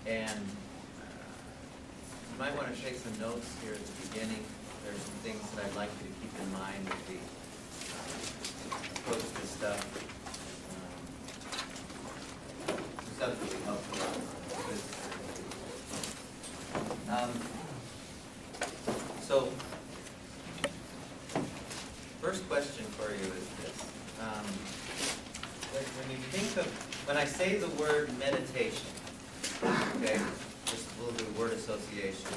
And you might want to take some notes here at the beginning. There's some things that I'd like you to keep in mind as we approach this stuff. Some stuff that will help you out. So, first question for you is this. When you think of, when I say the word meditation, okay, just we'll do word association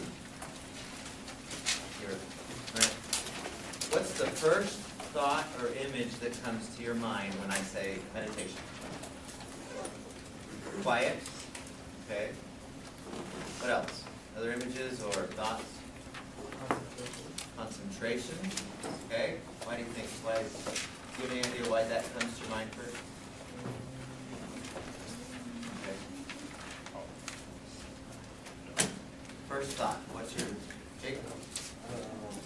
here, right? What's the first thought or image that comes to your mind when I say meditation? Quiet, okay. What else? Other images or thoughts? Concentration, okay. Why do you think? Why? Do you have any idea why that comes to your mind first? First thought, what's your, Jacob?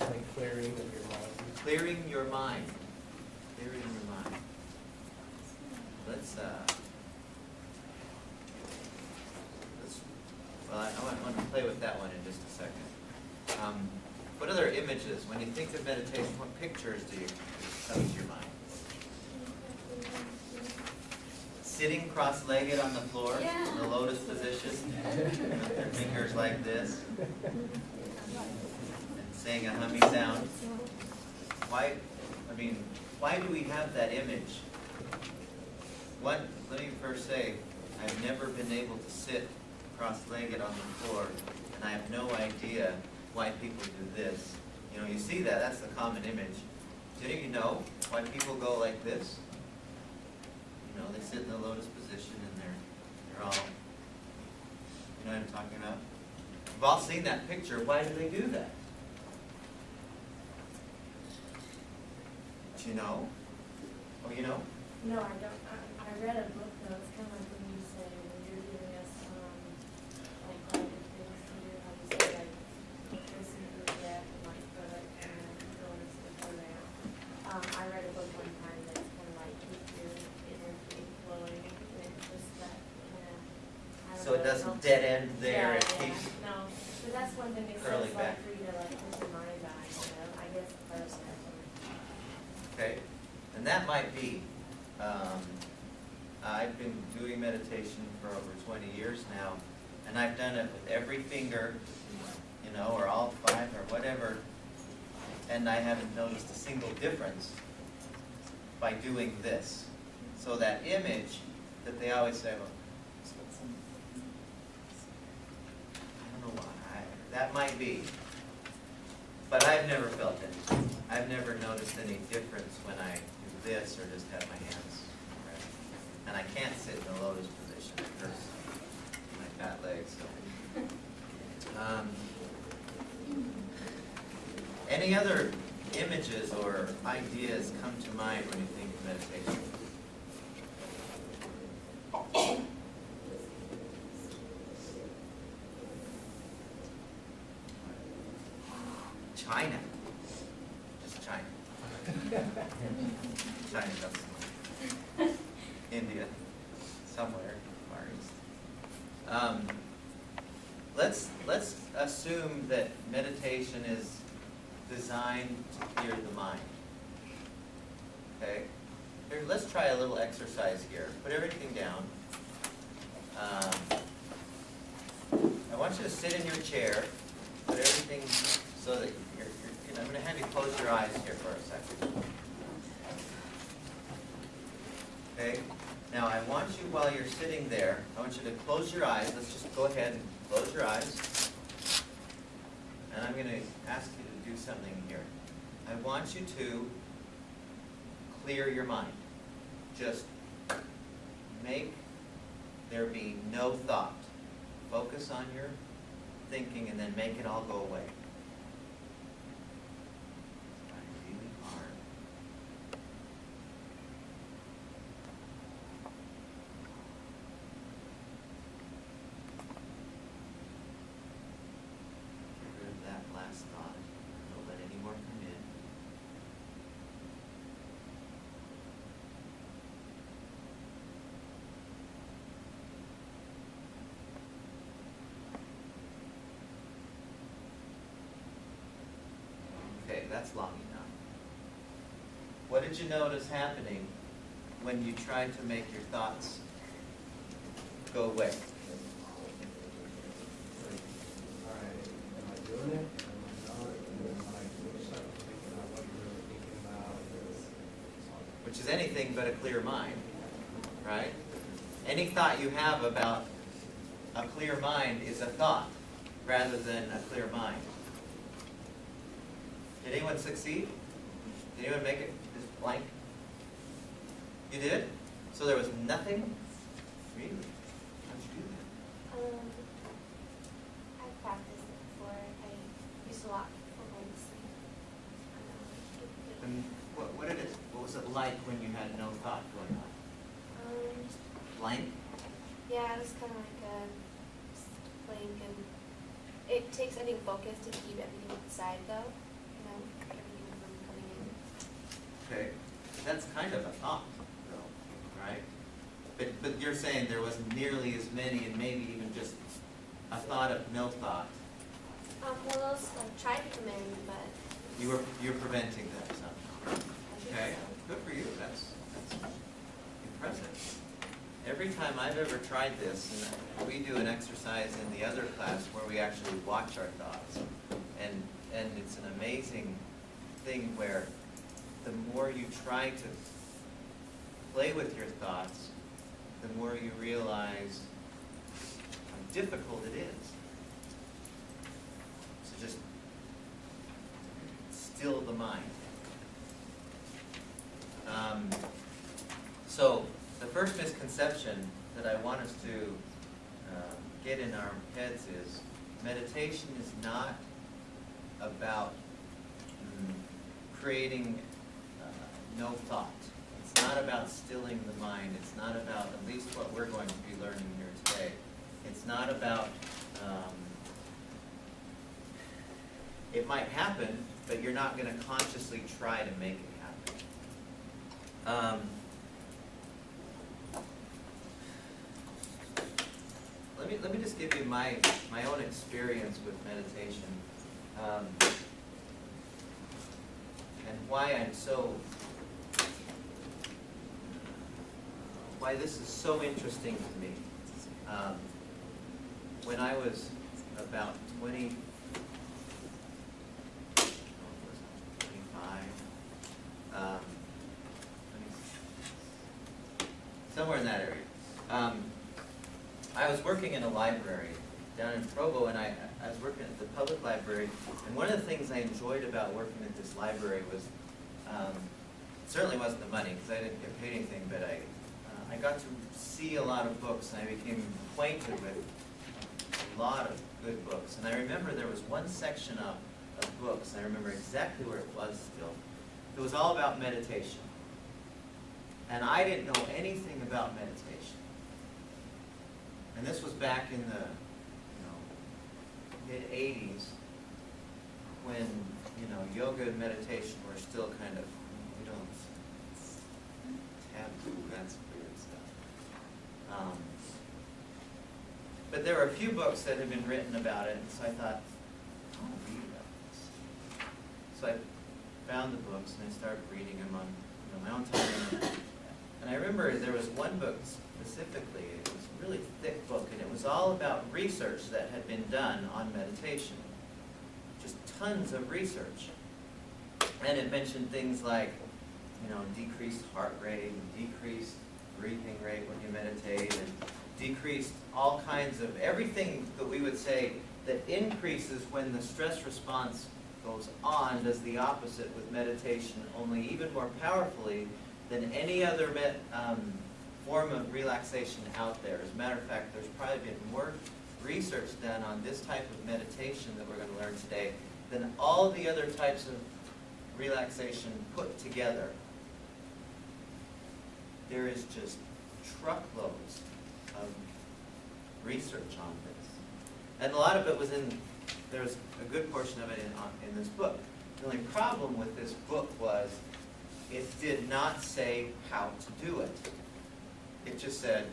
Like clearing of your mind. Clearing your mind. Clearing your mind. Let's well, I want to play with that one in just a second. What other images, when you think of meditation, what pictures do you come to your mind? Sitting cross-legged on the floor, in the lotus position, with their fingers like this, and saying a humming sound. Why do we have that image? Let me first say, I've never been able to sit cross-legged on the floor, and I have no idea why people do this. You know, you see that, that's the common image. Do any of you know why people go like this? You know, they sit in the lotus position and they're all, you know what I'm talking about? We've all seen that picture. Why do they do that? Do you know? Oh, you know? No, I don't. I read a book though. It's kind of like when you say, when you're giving us like private things to do, how you say like listen to the breath and like put it and then notice before that. I read a book one time that's kind of like keep your energy flowing and just that kind of. So it doesn't dead end there. It keeps. No, but that's one thing it curling says back. like for you to like put your mind on. You know, I guess first that's one. Okay, and that might be. I've been doing meditation for over 20 years now, and I've done it with every finger, you know, or all 5 or whatever, and I haven't noticed a single difference by doing this. So that image that they always say, well, I don't know why, that might be, but I've never felt anything. I've never noticed any difference when I do this or just have my hands. And I can't sit in the lotus position. It hurts my fat legs. So. Any other images or ideas come to mind when you think of meditation? China. Just China. China doesn't. India, somewhere, Far East. Let's assume that meditation is designed to clear the mind. Okay? Here, let's try a little exercise here. Put everything down. I want you to sit in your chair. Put everything so that I'm going to have you close your eyes here for a second. Okay? Now I want you, while you're sitting there, I want you to close your eyes. Let's just go ahead and close your eyes. And I'm going to ask you to do something here. I want you to clear your mind. Just make there be no thought. Focus on your thinking and then make it all go away. Really hard. Last thought. Don't let any more come in. that's long enough. What did you notice happening when you tried to make your thoughts go away? All right, am I doing it? Am I not? And then like, you start thinking about what you're really thinking about. Which is anything but a clear mind, right? Any thought you have about a clear mind is a thought rather than a clear mind. Did anyone succeed? Did anyone make it just blank? You did? So there was nothing? Really? How'd you do that? I practiced it before. I used a lot for going to sleep. And what was it like when you had no thought going on? Blank? Yeah, it was kind of like a blank, and it takes, I think, focus to keep everything inside, though. You know, everything from coming in. Okay. That's kind of a thought, though, right? But you're saying there wasn't nearly as many, and maybe even just a thought of no thought. Well, those tried to come in, but You're preventing them somehow. I think Okay, so. good for you. That's impressive. Every time I've ever tried this, and we do an exercise in the other class where we actually watch our thoughts, and it's an amazing thing where the more you try to play with your thoughts, the more you realize how difficult it is. So just still the mind. So the first misconception that I want us to get in our heads is meditation is not about creating no thought. It's not about stilling the mind. It's not about, at least what we're going to be learning here today, it's not about, it might happen, but you're not going to consciously try to make it happen. Let me just give you my own experience with meditation, and why this is so interesting to me. When I was about 25, somewhere in that area. I was working in a library down in Provo, and I was working at the public library, and one of the things I enjoyed about working at this library was, it certainly wasn't the money, because I didn't get paid anything, but I got to see a lot of books, and I became acquainted with a lot of good books. And I remember there was one section of books, and I remember exactly where it was still. It was all about meditation. And I didn't know anything about meditation. And this was back in the mid-'80s when yoga and meditation were still kind of, taboo, that's weird stuff. But there were a few books that had been written about it, and so I thought, I want to read about this. So I found the books and I started reading them on my own time. And I remember there was one book specifically, it was a really thick book, and it was all about research that had been done on meditation. Just tons of research. And it mentioned things like, decreased heart rate, and decreased breathing rate when you meditate, and decreased all kinds of, everything that we would say that increases when the stress response goes on does the opposite with meditation, only even more powerfully than any other form of relaxation out there. As a matter of fact, there's probably been more research done on this type of meditation that we're going to learn today than all the other types of relaxation put together. There is just truckloads of research on this. And a lot of it was there's a good portion of it in this book. The only problem with this book was it did not say how to do it. It just said,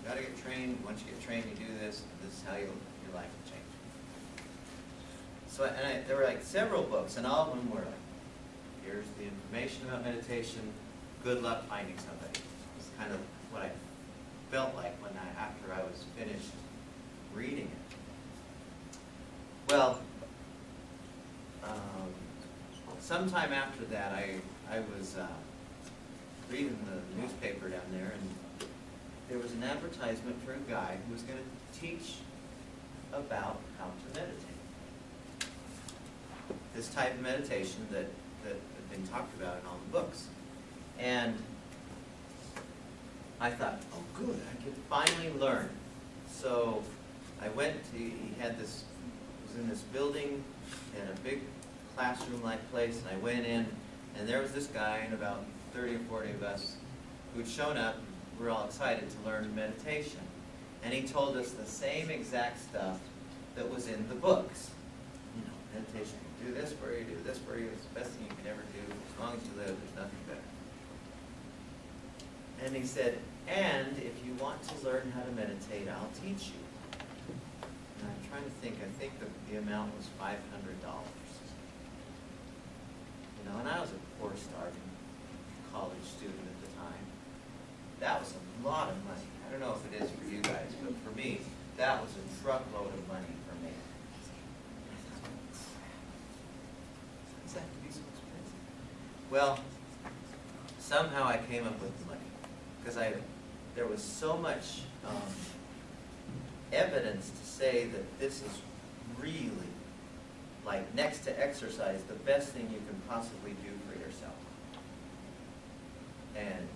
you got to get trained. Once you get trained, you do this. This is how your life will change. there were like several books, and all of them were like, here's the information about meditation, good luck finding somebody. It's kind of what I felt like after I was finished reading it. Well, sometime after that, I was reading the newspaper down there, and there was an advertisement for a guy who was going to teach about how to meditate. This type of meditation that had been talked about in all the books. And I thought, oh good, I can finally learn. So I went to, he was in this building in a big classroom-like place, and I went in, and there was this guy and about 30 or 40 of us who'd shown up. We were all excited to learn meditation. And he told us the same exact stuff that was in the books. You know, meditation, you do this for you, do this for you, it's the best thing you can ever do. As long as you live, there's nothing better. And he said, and if you want to learn how to meditate, I'll teach you. And I'm trying to think, I think the amount was $500. You know, and I was a poor, starving college student at the time. That was a lot of money. I don't know if it is for you guys, but for me, that was a truckload of money for me. Does that have to be so expensive? Well, somehow I came up with the money because there was so much evidence to say that this is really, like next to exercise, the best thing you can possibly do for yourself. And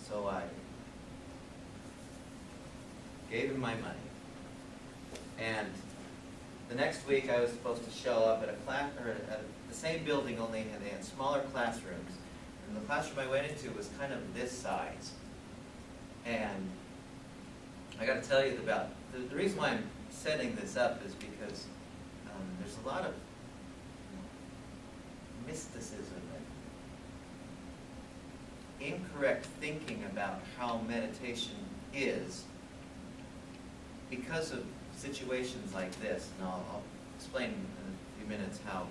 so I gave him my money. And the next week I was supposed to show up at a class, or at the same building, only they had smaller classrooms. And the classroom I went into was kind of this size. And I got to tell you about, the reason why I'm setting this up is because there's a lot of mysticism and incorrect thinking about how meditation is because of situations like this. And I'll explain in a few minutes how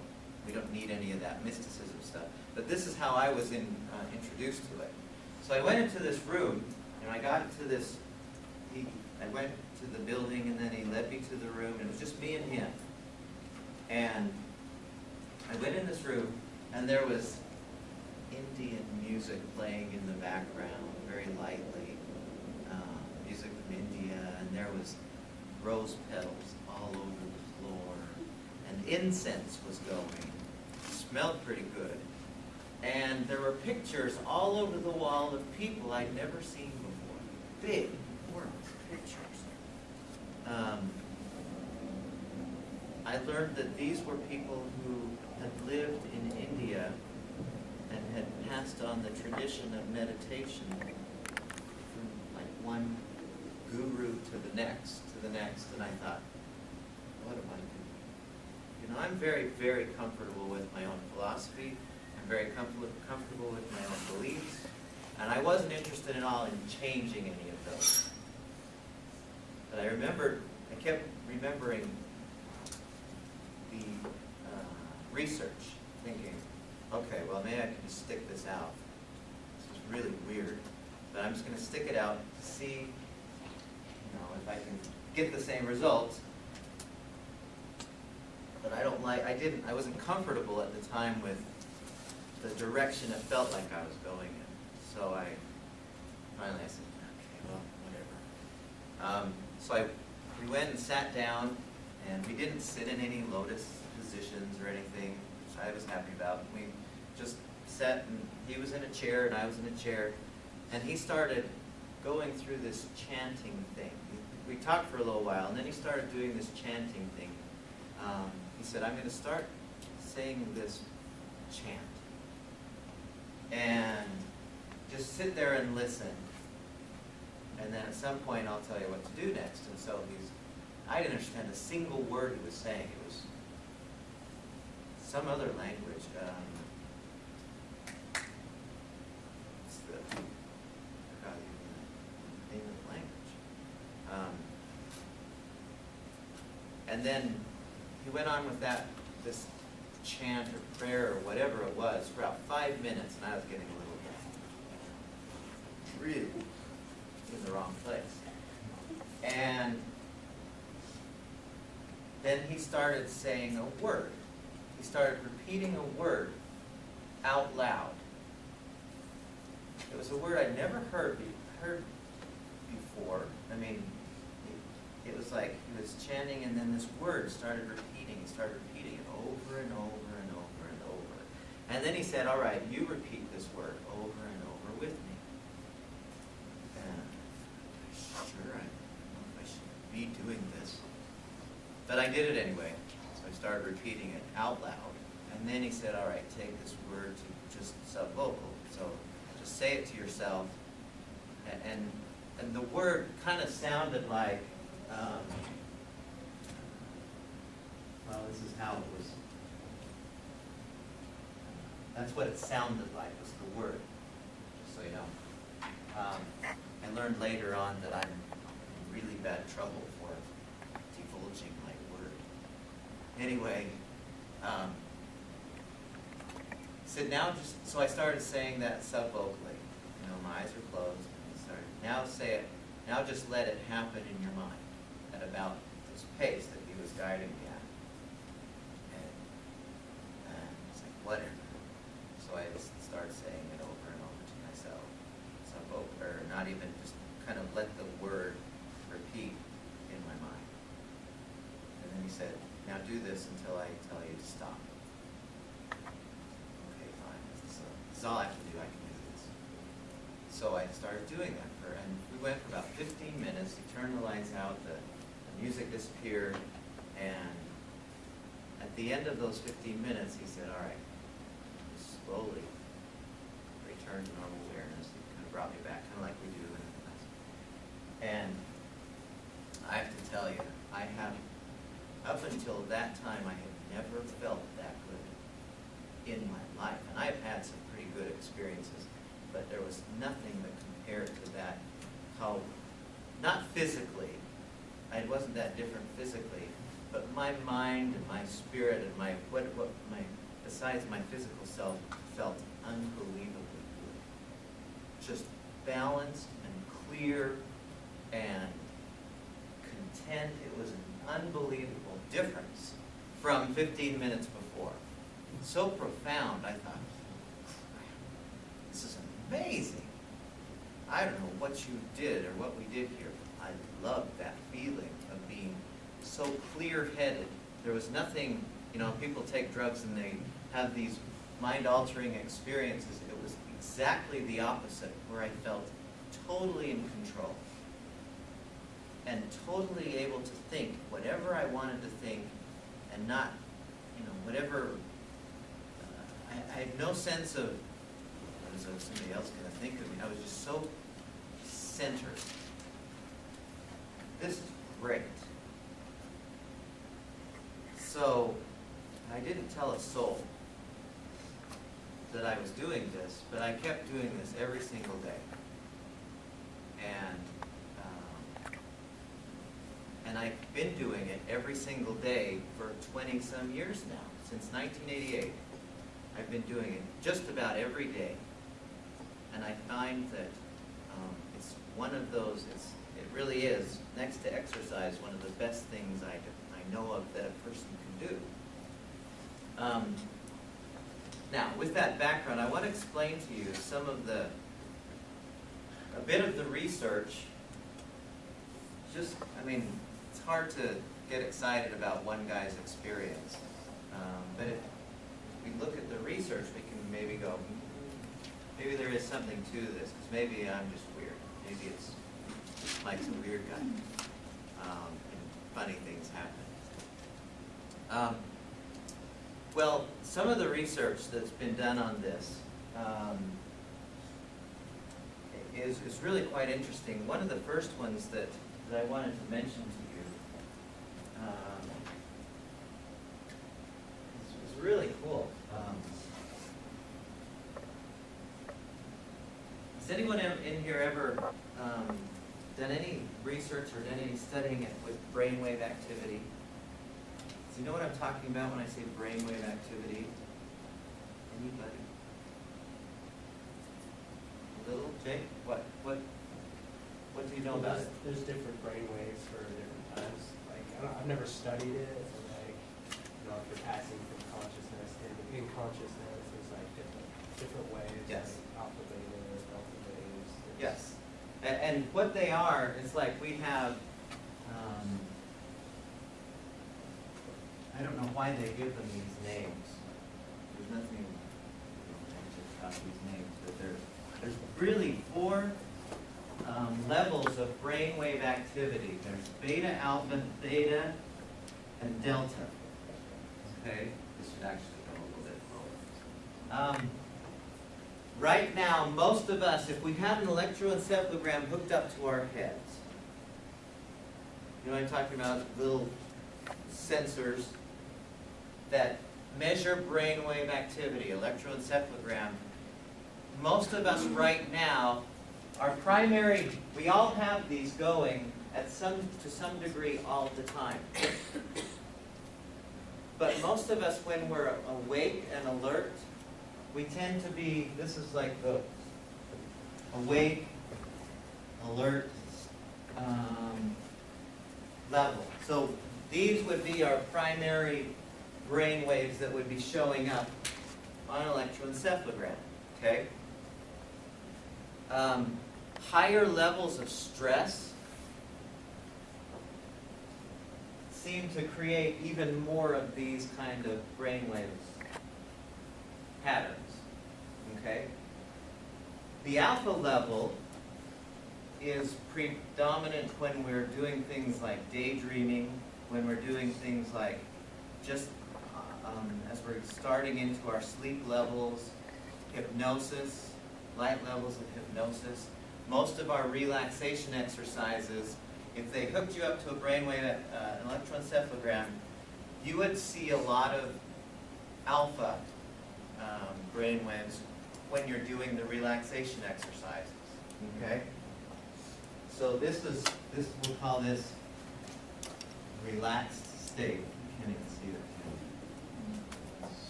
we don't need any of that mysticism stuff. But this is how I was introduced to it. So I went into this room, and I got into this, I went to the building, and then he led me to the room, and it was just me and him. And I went in this room, and there was Indian music playing in the background, very lightly, music from India, and there was rose petals all over the floor, and incense was going. It smelled pretty good. And there were pictures all over the wall of people I'd never seen before. Big, enormous pictures. I learned that these were people who had lived in India and had passed on the tradition of meditation from like one guru to the next, and I thought, what am I doing? You know, I'm very, very comfortable with my own philosophy. I'm very comfortable with my own beliefs, and I wasn't interested at all in changing any of those. But I kept remembering the research, thinking, okay, well, maybe I can just stick this out. This is really weird, but I'm just going to stick it out to see, if I can get the same results. But I wasn't comfortable at the time with the direction it felt like I was going in. So finally I said, okay, well, whatever. We went and sat down, and we didn't sit in any lotus positions or anything, which I was happy about. We just sat, and he was in a chair, and I was in a chair, and he started going through this chanting thing. We talked for a little while, and then he started doing this chanting thing. He said, I'm going to start saying this chant. And just sit there and listen. And then at some point I'll tell you what to do next. And so I didn't understand a single word he was saying. It was some other language. I forgot the name of the language. And then he went on with this chant or prayer or whatever it was for about 5 minutes, and I was getting a little really in the wrong place. And then he started saying a word. He started repeating a word out loud. It was a word I'd never heard before. I mean, it was like he was chanting, and then this word started repeating. He started repeating it over and over and over and over. And then he said, all right, you repeat this word over and over with me. And sure, I don't know if I should be doing this. But I did it anyway. So I started repeating it out loud. And then he said, all right, take this word to just sub-vocal. So just say it to yourself. And the word kind of sounded like, well, this is how it was. That's what it sounded like, was the word, just so you know. I learned later on that I'm in really bad trouble for divulging my word. Anyway, so I started saying that sub-vocally. You know, my eyes are closed, and I started, now say it, now just let it happen in your mind at about this pace that he was guiding me at. And it's like, whatever. So I just started saying it over and over to myself. Or not even, just kind of let the word repeat in my mind. And then he said, now do this until I tell you to stop. Okay, fine. This is all I have to do. I can do this. So I started doing that and we went for about 15 minutes. He turned the lights out, the music disappeared, and at the end of those 15 minutes, he said, all right, slowly return to normal awareness. He kind of brought me back, kind of like we do in class. And I have to tell you, up until that time, I had never felt that good in my life. And I've had some pretty good experiences, but there was nothing that compared to that. How, not physically, I wasn't that different physically, but my mind and my spirit and besides my physical self, felt unbelievably good. Just balanced and clear and content. It was an unbelievable difference from 15 minutes before. So profound, I thought, this is amazing. I don't know what you did or what we did here. I loved that feeling of being so clear-headed. There was nothing, you know, people take drugs and they have these mind-altering experiences. It was exactly the opposite, where I felt totally in control and totally able to think whatever I wanted to think and not, you know, whatever. I had no sense of what is somebody else going to think of me. I was just so centered. This is great. So I didn't tell a soul that I was doing this, but I kept doing this every single day. And I've been doing it every single day for 20-some years now, since 1988. I've been doing it just about every day. And I find that it's one of those, it really is, next to exercise, one of the best things I know of that a person can do. Now, with that background, I want to explain to you a bit of the research. It's hard to get excited about one guy's experience. But if we look at the research, we can maybe go, maybe there is something to this, because maybe I'm just weird. Maybe it's like some weird guy. And funny things happen. Well, some of the research that's been done on this is really quite interesting. One of the first ones that I wanted to mention to you is really cool. Has anyone in here ever done any research or done any studying with brainwave activity? Has Do you know what I'm talking about when I say brainwave activity? Anybody? Little, Jake? What do you know Well, about it? there's different brain waves for different times. Like, I've never studied it, but like, if you're passing from consciousness into in consciousness, there's like different waves. Yes. Like alpha, beta, delta waves. Yes. And what they are, it's like we have, I don't know why they give them these names. There's nothing about these names, but there's really four levels of brainwave activity. There's beta, alpha, theta, and delta. Okay? This should actually go a little bit lower. Right now, most of us, if we have an electroencephalogram hooked up to our heads, you know what I'm talking about? Little sensors that measure brainwave activity, electroencephalogram. Most of us right now, our primary, we all have these going to some degree all the time. But most of us, when we're awake and alert, we tend to be, this is like the awake, alert level. So these would be our primary brain waves that would be showing up on an electroencephalogram. Okay? Higher levels of stress seem to create even more of these kind of brainwaves patterns. Okay? The alpha level is predominant when we're doing things like daydreaming, when we're doing things like just as we're starting into our sleep levels, hypnosis, light levels of hypnosis. Most of our relaxation exercises, if they hooked you up to a brainwave, an electroencephalogram, you would see a lot of alpha brainwaves when you're doing the relaxation exercises. Okay? So we'll call this relaxed state. You can't even see that.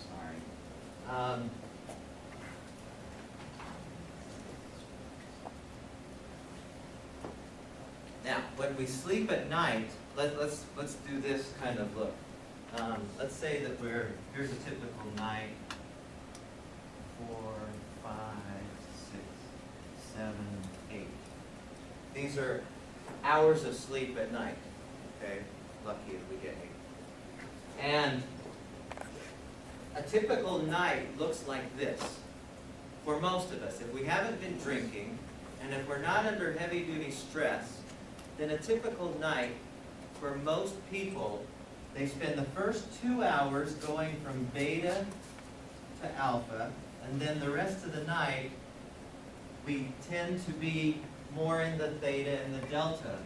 Sorry. Now, when we sleep at night, let's do this kind of look. Let's say that here's a typical night. 4, 5, 6, 7, 8. These are hours of sleep at night. Okay, lucky if we get 8. And a typical night looks like this for most of us. If we haven't been drinking, and if we're not under heavy-duty stress, then a typical night for most people, they spend the first 2 hours going from beta to alpha, and then the rest of the night, we tend to be more in the theta and the delta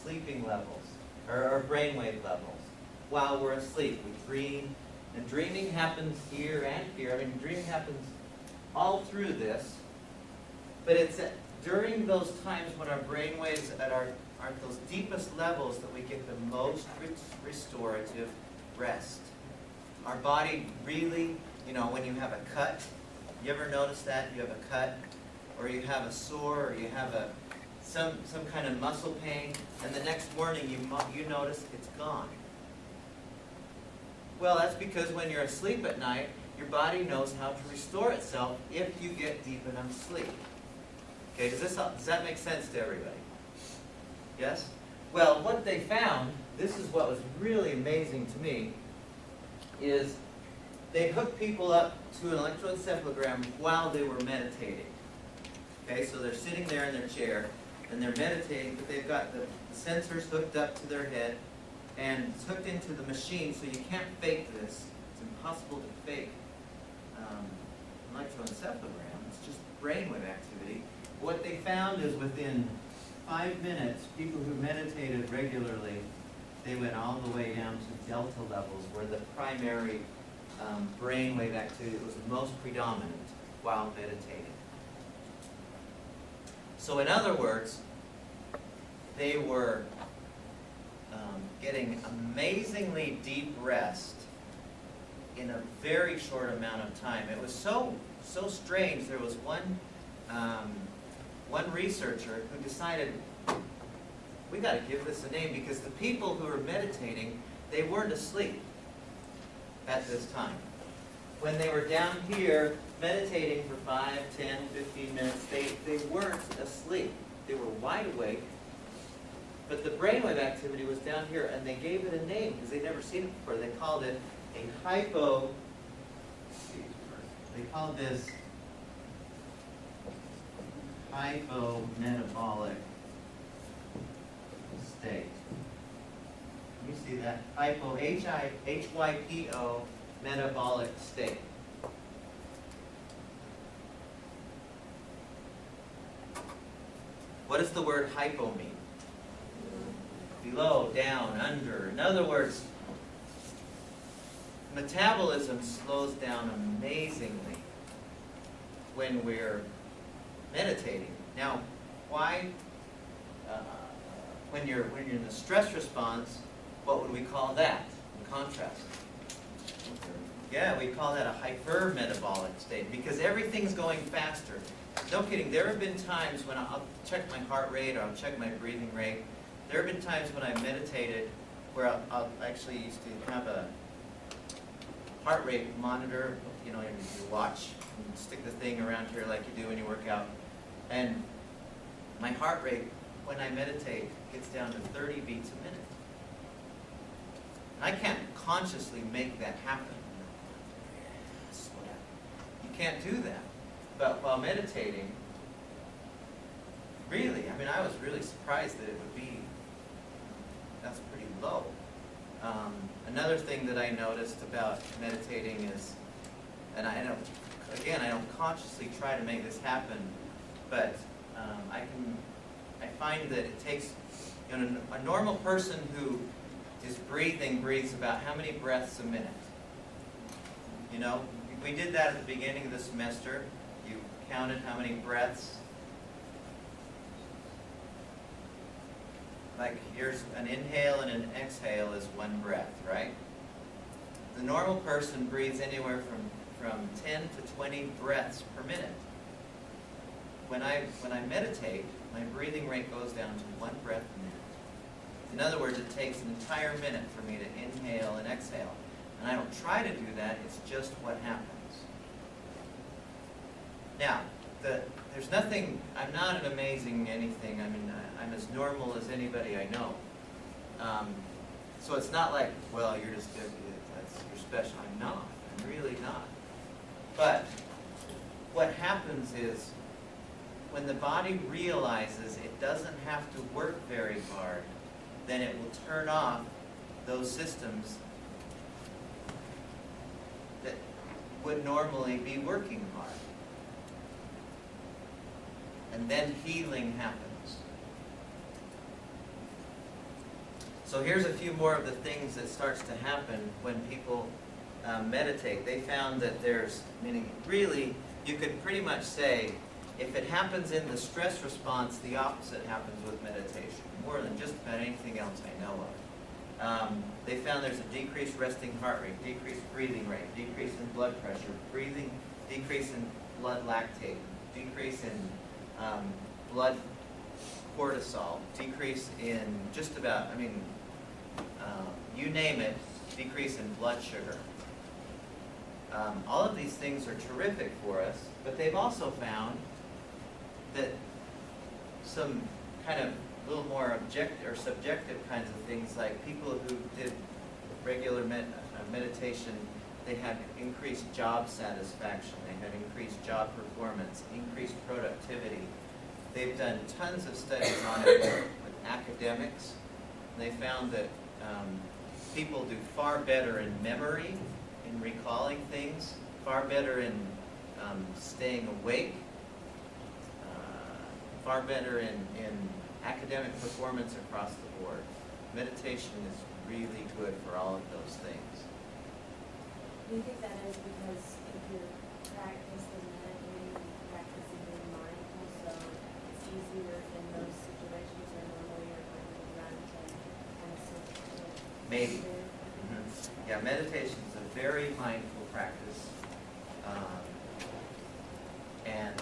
sleeping levels, or brainwave levels. While we're asleep, we dream, and dreaming happens here and here. I mean, dreaming happens all through this, but it's during those times when our brainwaves are at those deepest levels that we get the most restorative rest. Our body really, when you have a cut, you ever notice that? You have a cut, or you have a sore, or you have some kind of muscle pain, and the next morning you notice it's gone. Well, that's because when you're asleep at night, your body knows how to restore itself if you get deep enough sleep. Okay, does that make sense to everybody? Yes? Well, what they found, this is what was really amazing to me, is they hooked people up to an electroencephalogram while they were meditating. Okay, so they're sitting there in their chair, and they're meditating, but they've got the sensors hooked up to their head, and it's hooked into the machine, so you can't fake this. It's impossible to fake an electroencephalogram. It's just brainwave activity. What they found is within 5 minutes, people who meditated regularly, they went all the way down to delta levels, where the primary brainwave activity was most predominant while meditating. So in other words, they were getting amazingly deep rest in a very short amount of time. It was so strange. There was one researcher who decided, we got to give this a name, because the people who were meditating, they weren't asleep at this time. When they were down here meditating for 5, 10, 15 minutes, they weren't asleep. They were wide awake, but the brainwave activity was down here, and they gave it a name because they'd never seen it before. They called it a they called this hypometabolic state. You see that? Hypo, metabolic state. What does the word hypo mean? Below, down, under. In other words, metabolism slows down amazingly when we're meditating. Now, why? When you're in the stress response, what would we call that in contrast? Yeah, we call that a hypermetabolic state, because everything's going faster. No kidding, there have been times when I'll check my heart rate or I'll check my breathing rate. There have been times when I meditated where I'll actually used to have a heart rate monitor, you know, you watch, and stick the thing around here like you do when you work out. And my heart rate, when I meditate, gets down to 30 beats a minute. I can't consciously make that happen. Slow down. You can't do that. But while meditating, really, I mean, I was really surprised that it would be, that's pretty low. Another thing that I noticed about meditating is, and I don't consciously try to make this happen, but I find that it takes, you know, a normal person who is breathing breathes about how many breaths a minute? You know, we did that at the beginning of the semester. You counted how many breaths. Like here's an inhale and an exhale is one breath, right? The normal person breathes anywhere from 10 to 20 breaths per minute. When I meditate, my breathing rate goes down to 1 breath a minute. In other words, it takes an entire minute for me to inhale and exhale. And I don't try to do that, it's just what happens. Now, there's nothing, I'm not an amazing anything. I mean, I'm as normal as anybody I know. So it's not like, well, you're just, you're special. I'm not. I'm really not. But what happens is, when the body realizes it doesn't have to work very hard, then it will turn off those systems that would normally be working hard. And then healing happens. So here's a few more of the things that starts to happen when people meditate. They found that there's, meaning really, you could pretty much say, if it happens in the stress response, the opposite happens with meditation, more than just about anything else I know of. They found there's a decreased resting heart rate, decreased breathing rate, decrease in blood pressure, decrease in blood lactate, decrease in blood cortisol, decrease in just about, I mean, you name it, decrease in blood sugar. All of these things are terrific for us, but they've also found that some kind of little more objective or subjective kinds of things, like people who did regular meditation, they had increased job satisfaction, they had increased job performance, increased productivity. They've done tons of studies on it with academics. They found that people do far better in memory, in recalling things, far better in staying awake, far better in academic performance across the board. Meditation is really good for all of those things. Do you think that is because if you're practicing meditating, practicing being mindful, so it's easier in those situations where normally you're going to run to kind of switch Maybe. Yeah, meditation is a very mindful practice. And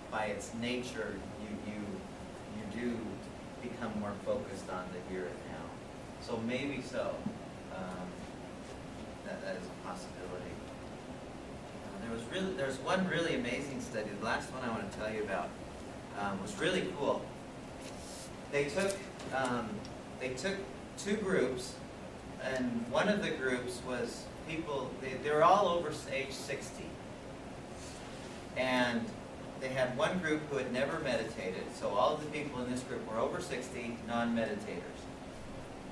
by its nature, you do become more focused on the here and now. So maybe so. That is a possibility. There's one really amazing study. The last one I want to tell you about was really cool. They took two groups, and one of the groups was people. They were all over age 60, and they had one group who had never meditated. So all of the people in this group were over 60, non-meditators.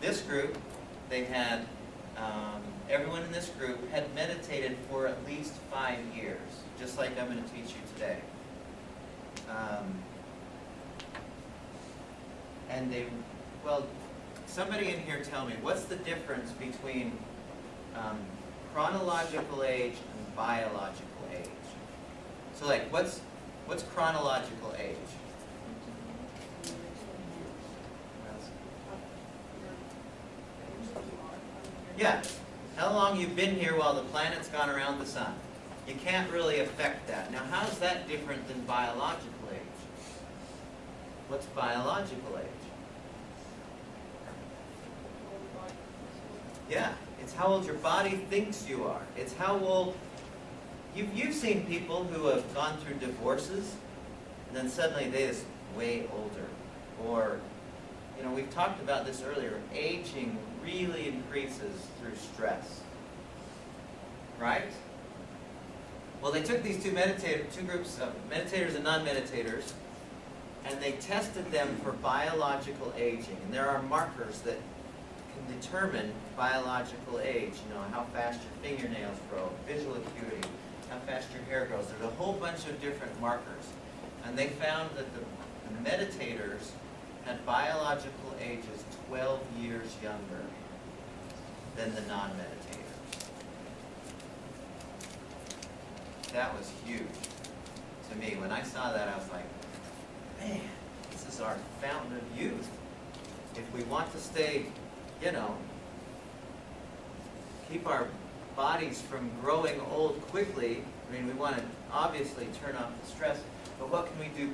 This group, they had. Everyone in this group had meditated for at least 5 years, just like I'm going to teach you today. And somebody in here tell me, what's the difference between chronological age and biological age? So like, what's chronological age? Yeah. How long you've been here while the planet's gone around the sun. You can't really affect that. Now, how's that different than biological age? What's biological age? Yeah, it's how old your body thinks you are. It's how old... You've seen people who have gone through divorces, and then suddenly they're just way older. Or, we've talked about this earlier, aging really increases through stress. Right? Well, they took these two groups of meditators and non-meditators, and they tested them for biological aging. And there are markers that can determine biological age. How fast your fingernails grow, visual acuity, how fast your hair grows. There's a whole bunch of different markers. And they found that the meditators had biological ages 12 years younger than the non-meditators. That was huge to me. When I saw that, I was like, man, this is our fountain of youth. If we want to stay, keep our bodies from growing old quickly, we want to obviously turn off the stress, but what can we do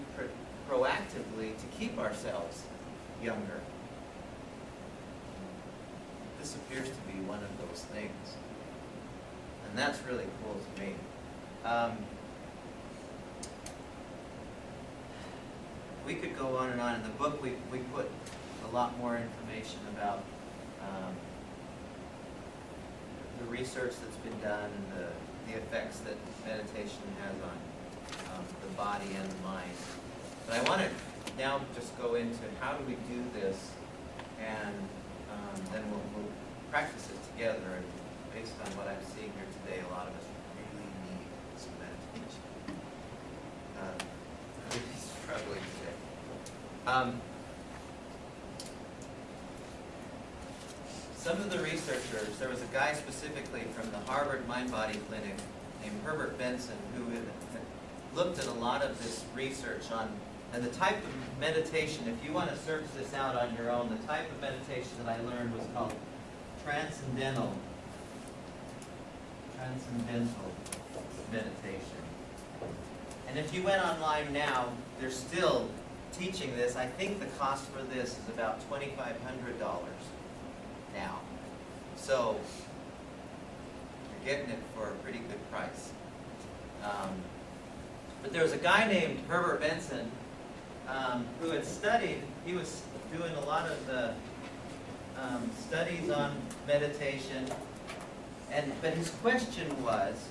proactively to keep ourselves younger? This appears to be one of those things. And that's really cool to me. We could go on and on. In the book, we put a lot more information about the research that's been done and the effects that meditation has on the body and the mind. But I want to now just go into how do we do this, and then we'll practice it together. And based on what I'm seeing here today, a lot of us really need some meditation. Really struggling today. Some of the researchers, there was a guy specifically from the Harvard Mind-Body Clinic named Herbert Benson who had looked at a lot of this research on, and the type of meditation, if you want to search this out on your own, the type of meditation that I learned was called transcendental meditation. And if you went online now, they're still teaching this. I think the cost for this is about $2,500 now. So you're getting it for a pretty good price. But there was a guy named Herbert Benson who had studied, he was doing a lot of the studies on meditation, but his question was,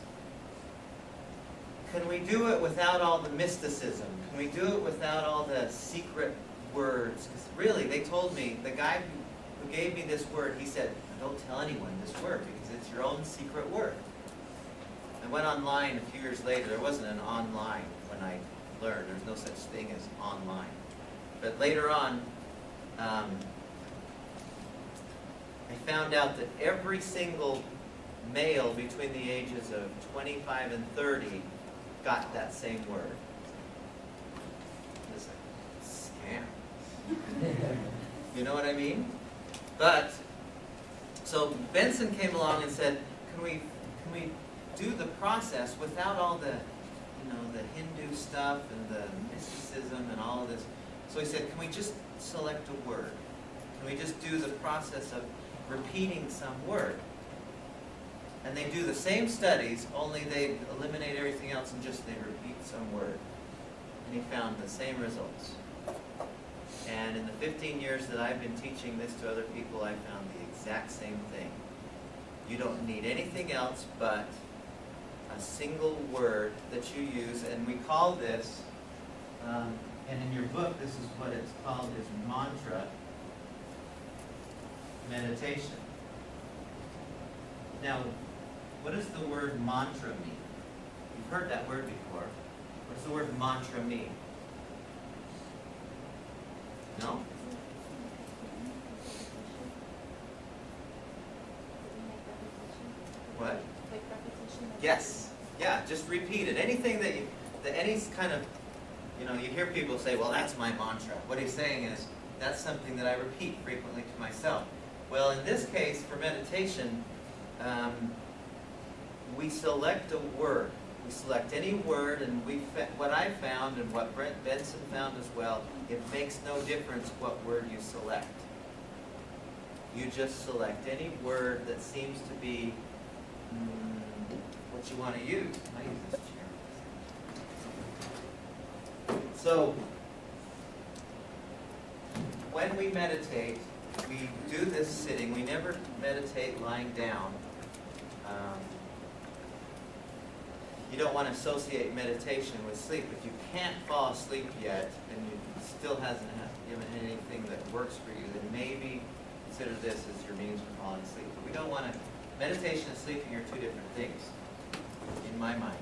can we do it without all the mysticism? Can we do it without all the secret words? Because really, they told me, the guy who gave me this word, he said, don't tell anyone this word because it's your own secret word. I went online a few years later. There wasn't an online when I learned. There's no such thing as online. But later on, I found out that every single male between the ages of 25 and 30 got that same word. It's a scam. You know what I mean? But So Benson came along and said, can we do the process without all the, the Hindu stuff and the mysticism and all of this? So he said, can we just select a word? Can we just do the process of repeating some word? And they do the same studies, only they eliminate everything else and just they repeat some word. And he found the same results. And in the 15 years that I've been teaching this to other people, I found the exact same thing. You don't need anything else but a single word that you use, and we call this, and in your book this is what it's called, is mantra meditation. Now, what does the word mantra mean? You've heard that word before. What does the word mantra mean? No? What? Like repetition? Yes. Yeah, just repeat it. Anything that any kind of, you hear people say, well, that's my mantra. What he's saying is, that's something that I repeat frequently to myself. Well, in this case, for meditation, we select a word. We select any word, and what I found and what Brent Benson found as well, it makes no difference what word you select. You just select any word that seems to be what you want to use. I use this chair. So, when we meditate, we do this sitting. We never meditate lying down. You don't want to associate meditation with sleep. If you can't fall asleep yet, and you still hasn't given anything that works for you, then maybe consider this as your means for falling asleep. But we don't want to. Meditation and sleeping are two different things, in my mind.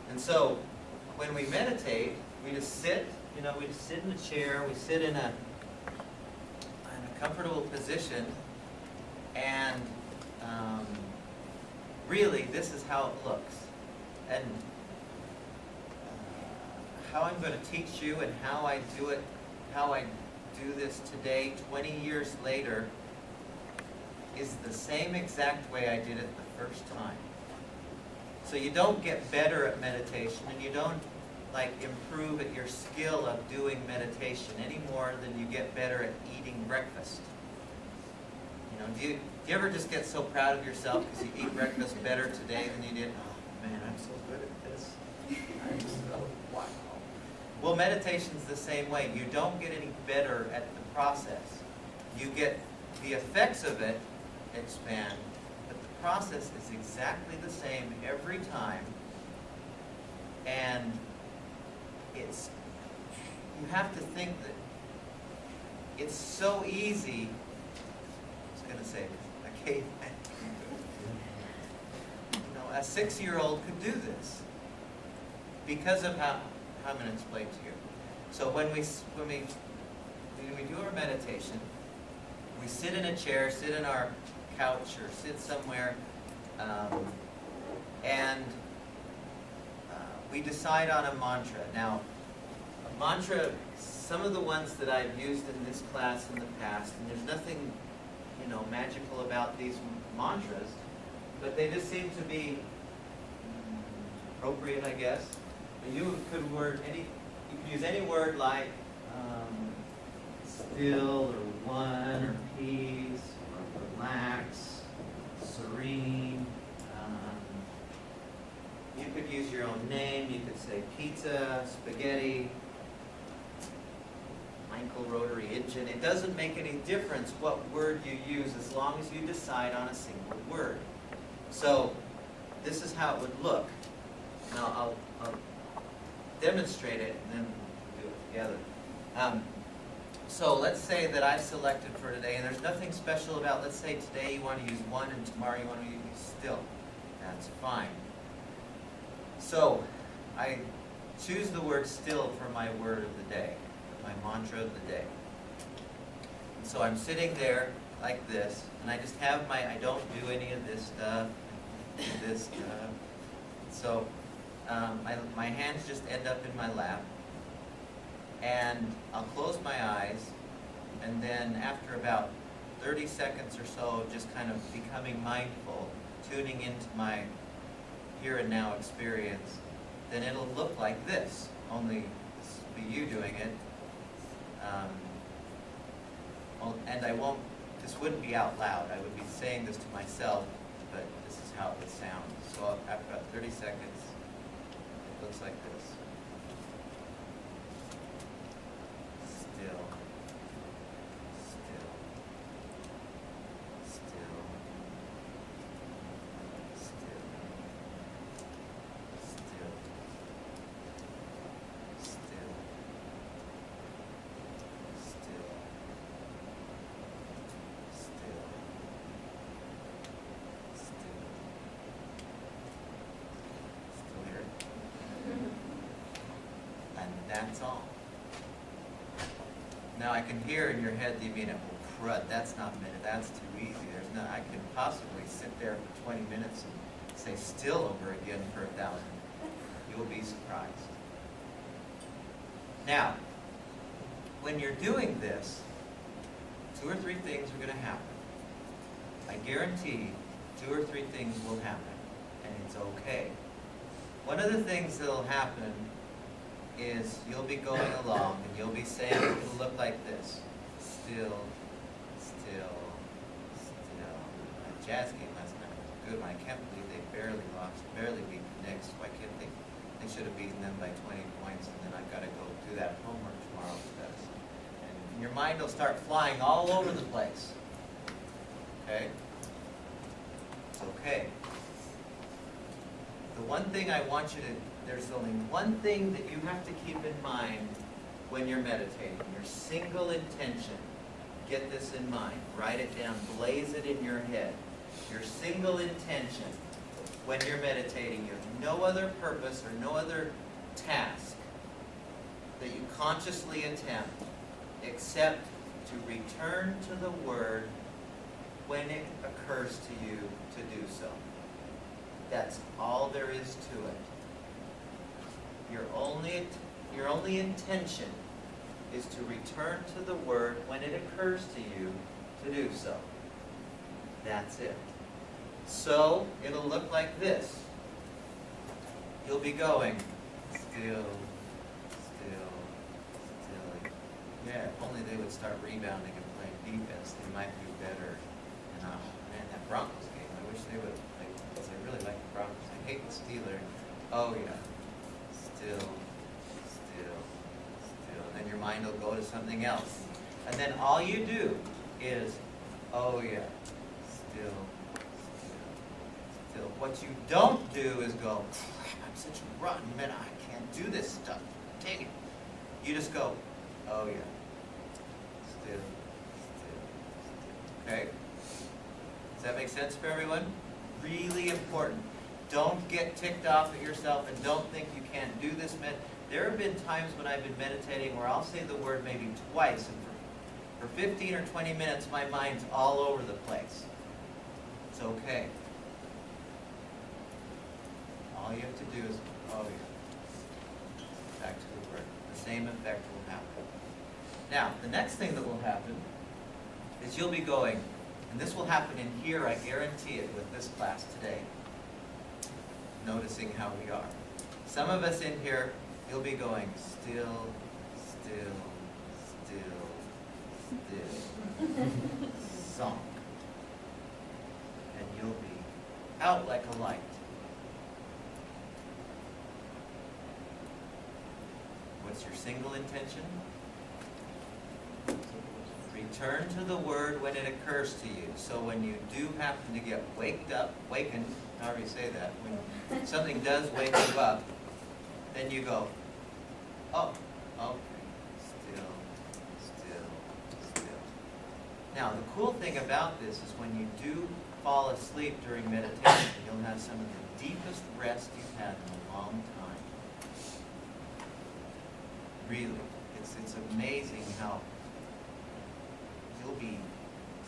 And so, when we meditate, we just sit. We just sit in a chair. We sit in a comfortable position, and really, this is how it looks. And how I'm going to teach you and how I do it, how I do this today, 20 years later, is the same exact way I did it the first time. So you don't get better at meditation, and you don't improve at your skill of doing meditation any more than you get better at eating breakfast. Do you ever just get so proud of yourself because you eat breakfast better today than you did? Oh man, I'm so good at this. I'm so wow. Well, meditation's the same way. You don't get any better at the process. You get the effects of it expand, but the process is exactly the same every time. And you have to think that it's so easy. I was going to say, a caveman. A 6-year-old could do this because of how I'm going to explain to you. So when we do our meditation, we sit in a chair, sit in our couch, or sit somewhere, and we decide on a mantra. Now, a mantra, some of the ones that I've used in this class in the past, and there's nothing, magical about these mantras, but they just seem to be appropriate, I guess. But you could use any word like still, or one, or peace, or relax, serene. You could use your own name. You could say pizza, spaghetti, Michael rotary engine. It doesn't make any difference what word you use as long as you decide on a single word. So this is how it would look. Now I'll demonstrate it and then we'll do it together. So let's say that I've selected for today, and there's nothing special about, let's say today you want to use one and tomorrow you want to use still. That's fine. So I choose the word still for my word of the day, my mantra of the day. And so I'm sitting there like this, and I just have I don't do any of this stuff, this stuff. So my hands just end up in my lap, and I'll close my eyes, and then after about 30 seconds or so of just kind of becoming mindful, tuning into my here and now experience, then it'll look like this, only be you doing it. And this wouldn't be out loud. I would be saying this to myself, but this is how it would sound. So after about 30 seconds, it looks like this. Still. Still. Still. Still. Still. Still. Still. Still here. And that's all. Now I can hear in your head the immediate, well, crud, that's not minute, that's too easy. There's no, I could possibly sit there for 20 minutes and say still over again for 1,000. You'll be surprised. Now, when you're doing this, 2 or 3 things are going to happen. I guarantee 2 or 3 things will happen, and it's okay. One of the things that will happen is you'll be going along and you'll be saying, it'll look like this. Still, still, still. My jazz game last night was good. I can't believe they barely beat the Knicks. Why can't they? They should have beaten them by 20 points, and then I've got to go do that homework tomorrow because. And your mind will start flying all over the place. Okay? It's okay. The one thing I want you to, there's only one thing that you have to keep in mind when you're meditating. Your single intention. Get this in mind. Write it down. Blaze it in your head. Your single intention when you're meditating. You have no other purpose or no other task that you consciously attempt except to return to the Word when it occurs to you to do so. That's all there is to it. Your only intention is to return to the Word when it occurs to you to do so. That's it. So, it'll look like this. You'll be going, still, still, still. Yeah, if only they would start rebounding and playing defense, they might do better. And man, that Broncos game, I wish they would, because I really like the Broncos. I hate the Steelers. Oh yeah, still, still, still. And then your mind will go to something else. And then all you do is, oh yeah, still, still, still. What you don't do is go, I'm such a rotten man, I can't do this stuff. Dang it. You just go, oh yeah, still, still, still. Okay? Does that make sense for everyone? Really important. Don't get ticked off at yourself and don't think you can't do this. There have been times when I've been meditating where I'll say the word maybe twice, and for 15 or 20 minutes my mind's all over the place. It's okay. All you have to do is, oh yeah, back to the word. The same effect will happen. Now, the next thing that will happen is you'll be going, and this will happen in here, I guarantee it, with this class today. Noticing how we are. Some of us in here, you'll be going still, still, still, still, sunk. And you'll be out like a light. What's your single intention? Return to the Word when it occurs to you. So when you do happen to get wakened, however you say that, when something does wake you up, then you go, oh, okay, still, still, still. Now, the cool thing about this is when you do fall asleep during meditation, you'll have some of the deepest rest you've had in a long time. Really, it's amazing how you'll be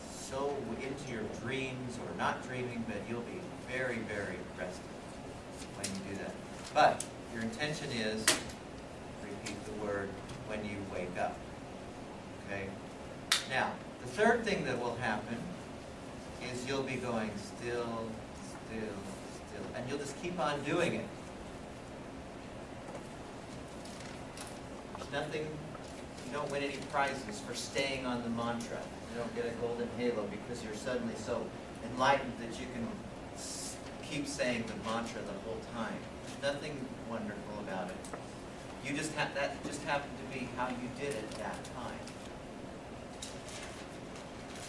so into your dreams, or not dreaming, but you'll be very, very rested when you do that. But your intention is repeat the word when you wake up. Okay? Now, The third thing that will happen is you'll be going still, still, still, and you'll just keep on doing it. There's nothing, you don't win any prizes for staying on the mantra. You don't get a golden halo because you're suddenly so enlightened that you can keep saying the mantra the whole time. There's nothing wonderful about it. You just that just happened to be how you did it that time.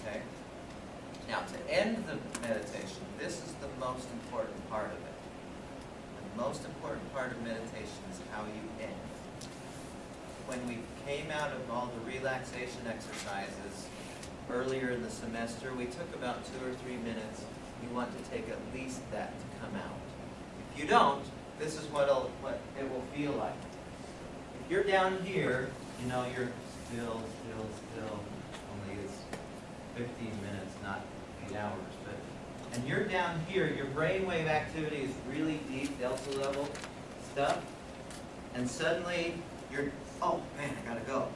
Okay? Now, to end the meditation, this is the most important part of it. The most important part of meditation is how you end. When we came out of all the relaxation exercises earlier in the semester, we took about 2 or 3 minutes. You want to take at least that to come out. If you don't, this is what it will feel like. If you're down here, you know, you're still, still, still, only it's 15 minutes, not 8 hours. And you're down here, your brainwave activity is really deep, delta level stuff, and suddenly you're, oh man, I gotta go.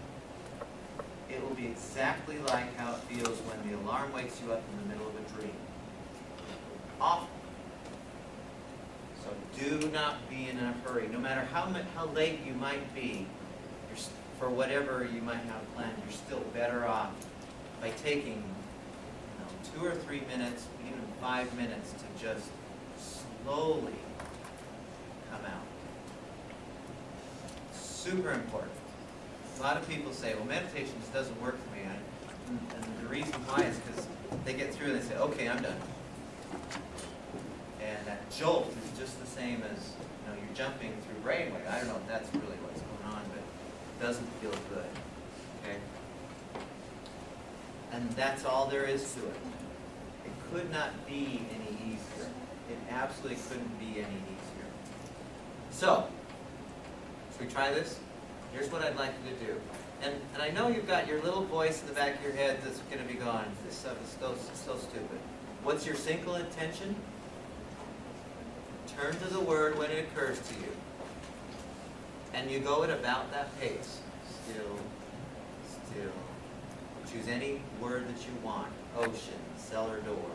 It will be exactly like how it feels when the alarm wakes you up in the middle of a dream. Awful. So do not be in a hurry. No matter how late you might be, for whatever you might have planned, you're still better off by taking 2 or 3 minutes, even 5 minutes to just slowly come out. Super important. A lot of people say, well, meditation just doesn't work for me. And the reason why is because they get through and they say, okay, I'm done. And that jolt is just the same as, you're jumping through brainwave. I don't know if that's really what's going on, but it doesn't feel good. Okay? And that's all there is to it. It could not be any easier. It absolutely couldn't be any easier. So, should we try this? Here's what I'd like you to do. And I know you've got your little voice in the back of your head that's going to be going, this stuff is so stupid. What's your single intention? Turn to the word when it occurs to you. And you go at about that pace. Still, still. Choose any word that you want. Ocean, cellar door.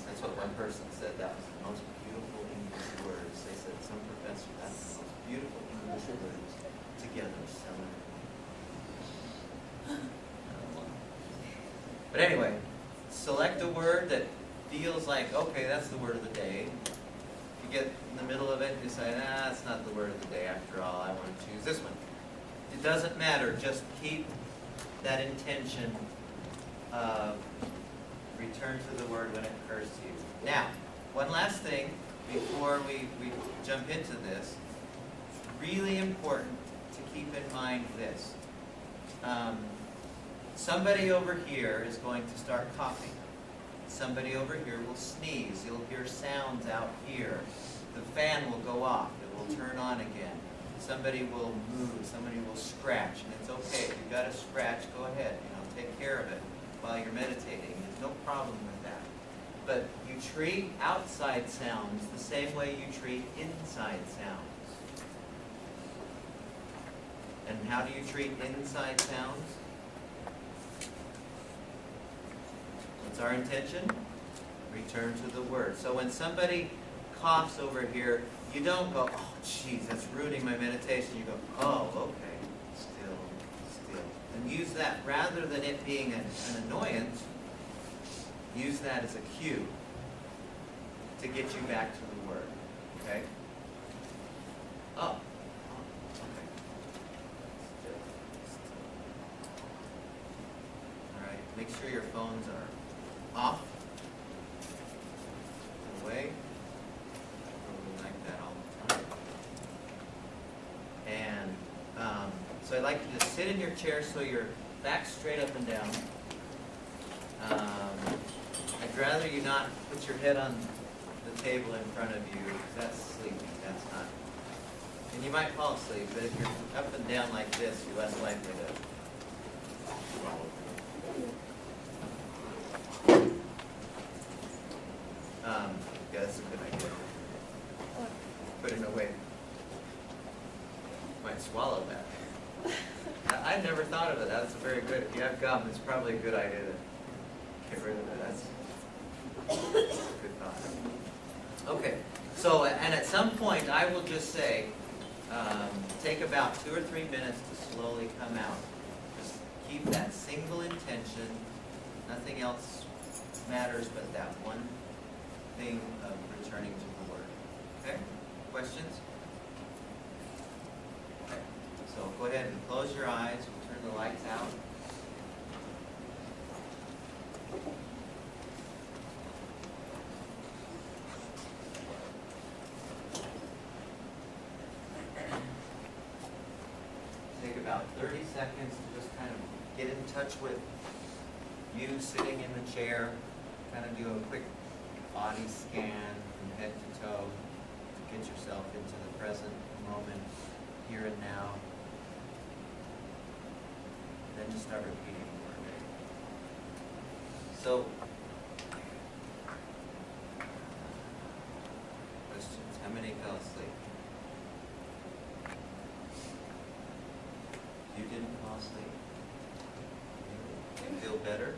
That's what one person said. That was the most beautiful English words. They said, some professor, that's the most beautiful English words together. Cellar door. But anyway, select a word that feels like, okay, that's the word of the day. If you get in the middle of it and you say, it's not the word of the day after all, I want to choose this one. It doesn't matter, just keep that intention of return to the word when it occurs to you. Now, one last thing before we jump into this. It's really important to keep in mind this. Somebody over here is going to start coughing. Somebody over here will sneeze. You'll hear sounds out here. The fan will go off. It will turn on again. Somebody will move. Somebody will scratch. And it's okay. If you've got to scratch, go ahead. Take care of it while you're meditating. There's no problem with that. But you treat outside sounds the same way you treat inside sounds. And how do you treat inside sounds? What's our intention? Return to the word. So when somebody coughs over here, you don't go, oh, geez, that's ruining my meditation. You go, oh, okay, still, still. And use that, rather than it being an annoyance, use that as a cue to get you back to the word. Okay? Oh, okay. Still, still. All right, make sure your phones are off, away. We like that all the time. And so I'd like you to sit in your chair so your back's straight up and down. I'd rather you not put your head on the table in front of you, because that's sleeping. That's not. And you might fall asleep, but if you're up and down like this, you're less likely to fall asleep. Yeah, that's a good idea. Put it away. Might swallow that. I've never thought of it. That's a very good, if you have gum, it's probably a good idea to get rid of it. That's a good thought. Okay, so, and at some point, I will just say, take about 2 or 3 minutes to slowly come out. Just keep that single intention. Nothing else matters but that one thing of returning to the Word. Okay? Questions? Okay. So go ahead and close your eyes. We'll turn the lights out. Take about 30 seconds to just kind of get in touch with you sitting in the chair. Kind of do a quick body scan from head to toe to get yourself into the present moment, here and now. Then just start repeating the word. So, questions? How many fell asleep? You didn't fall asleep? You feel better?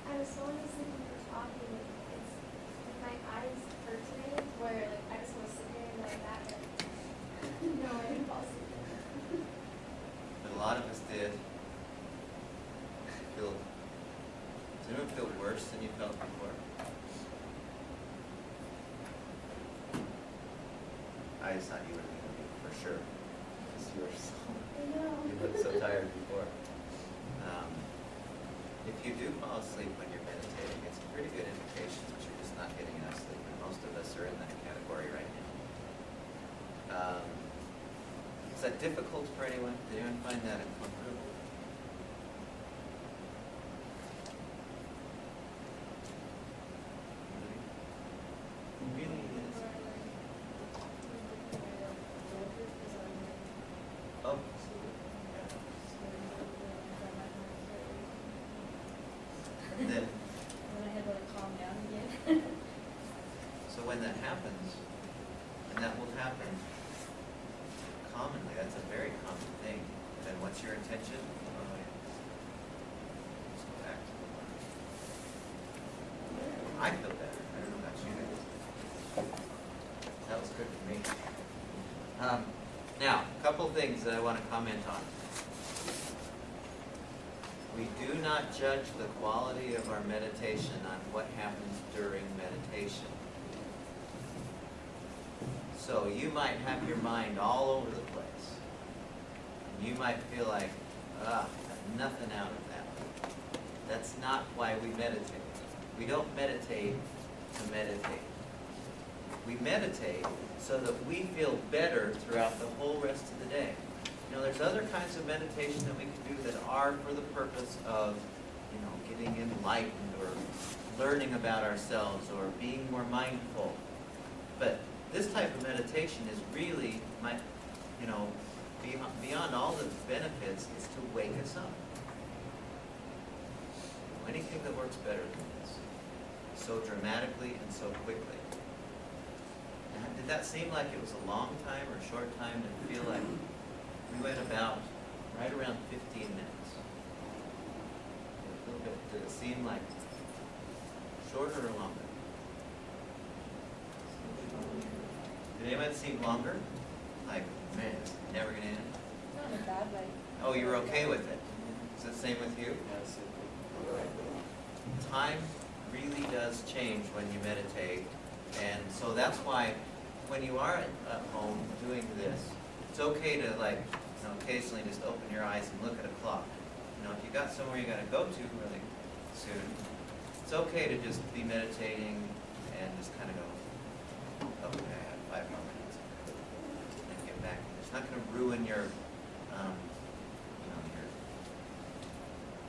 I was so listening when you were talking, it's like my eyes hurt today, where like I just want to sit there and like that, but no, I didn't fall asleep. But a lot of us did. Does anyone feel worse than you felt before? I just thought you were going to be for sure, because you were so, I know. you looked so tired before. If you do fall asleep when you're meditating, it's a pretty good indication that you're just not getting enough sleep, and most of us are in that category right now. Is that difficult for anyone? Did anyone find that uncomfortable? It really is. Oh. Then, Then I had to like calm down again. so when that happens, and that will happen commonly, that's a very common thing, then what's your intention? Oh, yeah. Let's go back to the Word. I feel better. I don't know about you guys. That was good for me. Now, a couple things that I want to comment on. We do not judge the quality of our meditation on what happens during meditation. So you might have your mind all over the place. And you might feel like, got nothing out of that. That's not why we meditate. We don't meditate to meditate. We meditate so that we feel better throughout the whole rest of the day. You know, there's other kinds of meditation that we can do that are for the purpose of, you know, getting enlightened or learning about ourselves or being more mindful. But this type of meditation is really, you know, beyond all the benefits, is to wake us up. Anything that works better than this, so dramatically and so quickly. Now, did that seem like it was a long time or a short time to feel like we went about right around 15 minutes? A little bit, did it seem like shorter or longer? Did anyone seem longer? Like, man, it's never gonna end? Not in a bad way. Oh, you were okay with it? Is it the same with you? Yes. Time really does change when you meditate, and so that's why when you are at home doing this, it's okay to, like, you know, occasionally just open your eyes and look at a clock. You know, if you got somewhere you got to go to really soon, it's okay to just be meditating and just kind of go, okay, I have 5 more minutes, and get back. It's not going to ruin your, you know, your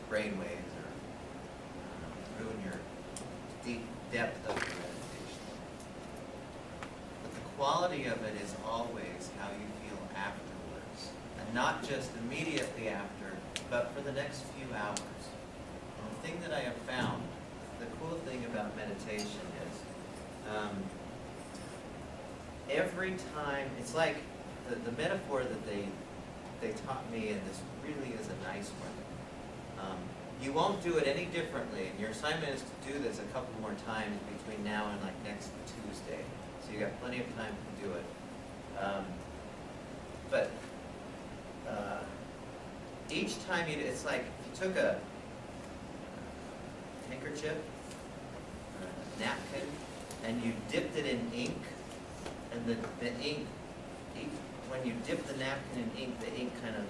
brain waves or ruin your deep depth of your meditation. But the quality of it is always how you feel afterwards, and not just immediately after, but for the next few hours. And the thing that I have found, the cool thing about meditation is, every time, it's like the metaphor that they taught me, and this really is a nice one. You won't do it any differently, and your assignment is to do this a couple more times between now and like next Tuesday. So you got plenty of time to do it. But each time it's like if you took a handkerchief or a napkin and you dipped it in ink, and the ink, when you dip the napkin in ink, the ink kind of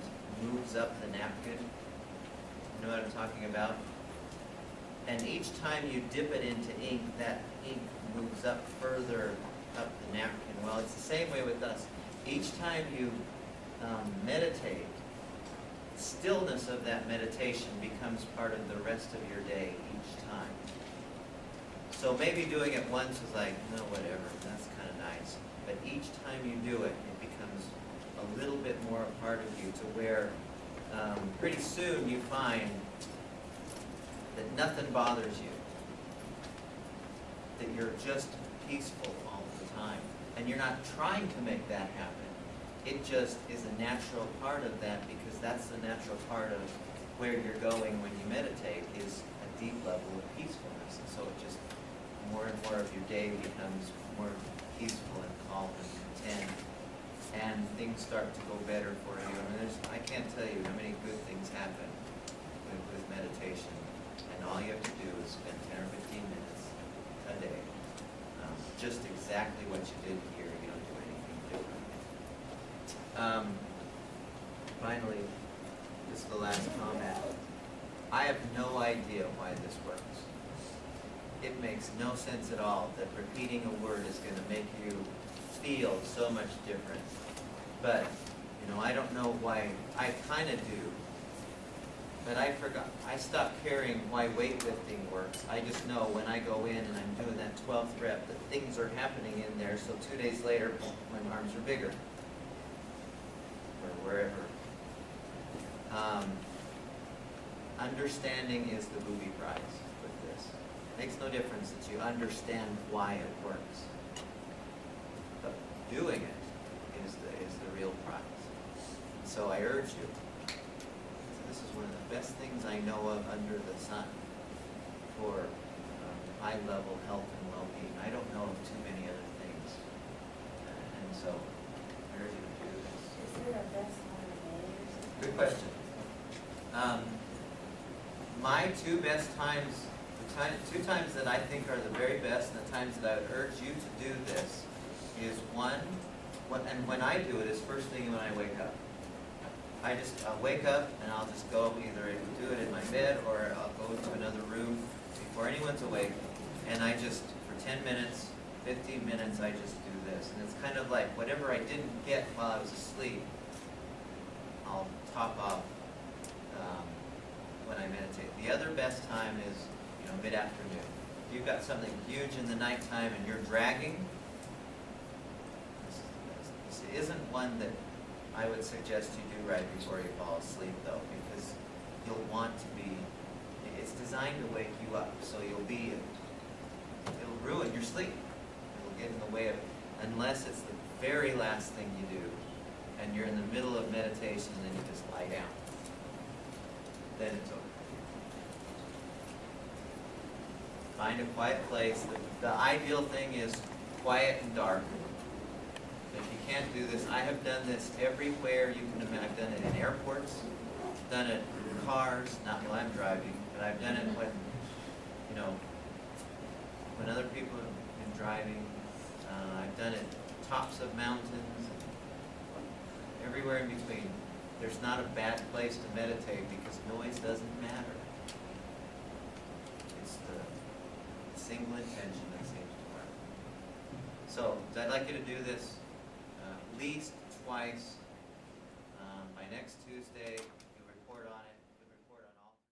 moves up the napkin. You know what I'm talking about? And each time you dip it into ink, that ink moves up further up the napkin. Well, it's the same way with us. Each time you meditate, stillness of that meditation becomes part of the rest of your day each time. So maybe doing it once is like, no, whatever, that's kind of nice. But each time you do it, it becomes a little bit more a part of you, to where pretty soon you find that nothing bothers you, that you're just peaceful all the time, and you're not trying to make that happen. It just is a natural part of that, because that's the natural part of where you're going when you meditate, is a deep level of peacefulness. And so it just, more and more of your day becomes more peaceful and calm and content, and things start to go better for you. I mean, I can't tell you how many good things happen with meditation, and all you have to do is spend 10 or 15 minutes a day. Just exactly what you did here. You don't do anything different. Finally, this is the last comment. I have no idea why this works. It makes no sense at all that repeating a word is going to make you feel so much different. But, I don't know why. I kind of do. But I forgot. I stopped caring why weightlifting works. I just know when I go in and I'm doing that 12th rep that things are happening in there. So 2 days later, my arms are bigger. Or wherever. Understanding is the booby prize with this. It makes no difference that you understand why it works. But doing it is the real prize. So I urge you. This is one of the best things I know of under the sun for high-level health and well-being. I don't know of too many other things. And so I urge you to do this. Is there a best time of day or something? Good question. My two best times, two times that I think are the very best, and the times that I would urge you to do this, is and when I do it, is first thing when I wake up. I'll wake up and I'll just go, either do it in my bed or I'll go to another room before anyone's awake, and I just, for 10 minutes, 15 minutes, I just do this. And it's kind of like whatever I didn't get while I was asleep, I'll top off when I meditate. The other best time is, mid-afternoon. If you've got something huge in the nighttime and you're dragging, this isn't one that I would suggest you do right before you fall asleep, though, because you'll want to be, it's designed to wake you up, so it'll ruin your sleep. It'll get in the way of, unless it's the very last thing you do, and you're in the middle of meditation, and then you just lie down. Then it's over. Find a quiet place. The ideal thing is quiet and dark. If you can't do this, I have done this everywhere you can imagine. I've done it in airports, done it in cars, not while I'm driving, but I've done it when other people have been driving. I've done it tops of mountains, everywhere in between. There's not a bad place to meditate because noise doesn't matter. It's the single intention that seems to work. So, I'd like you to do this at least twice by next Tuesday.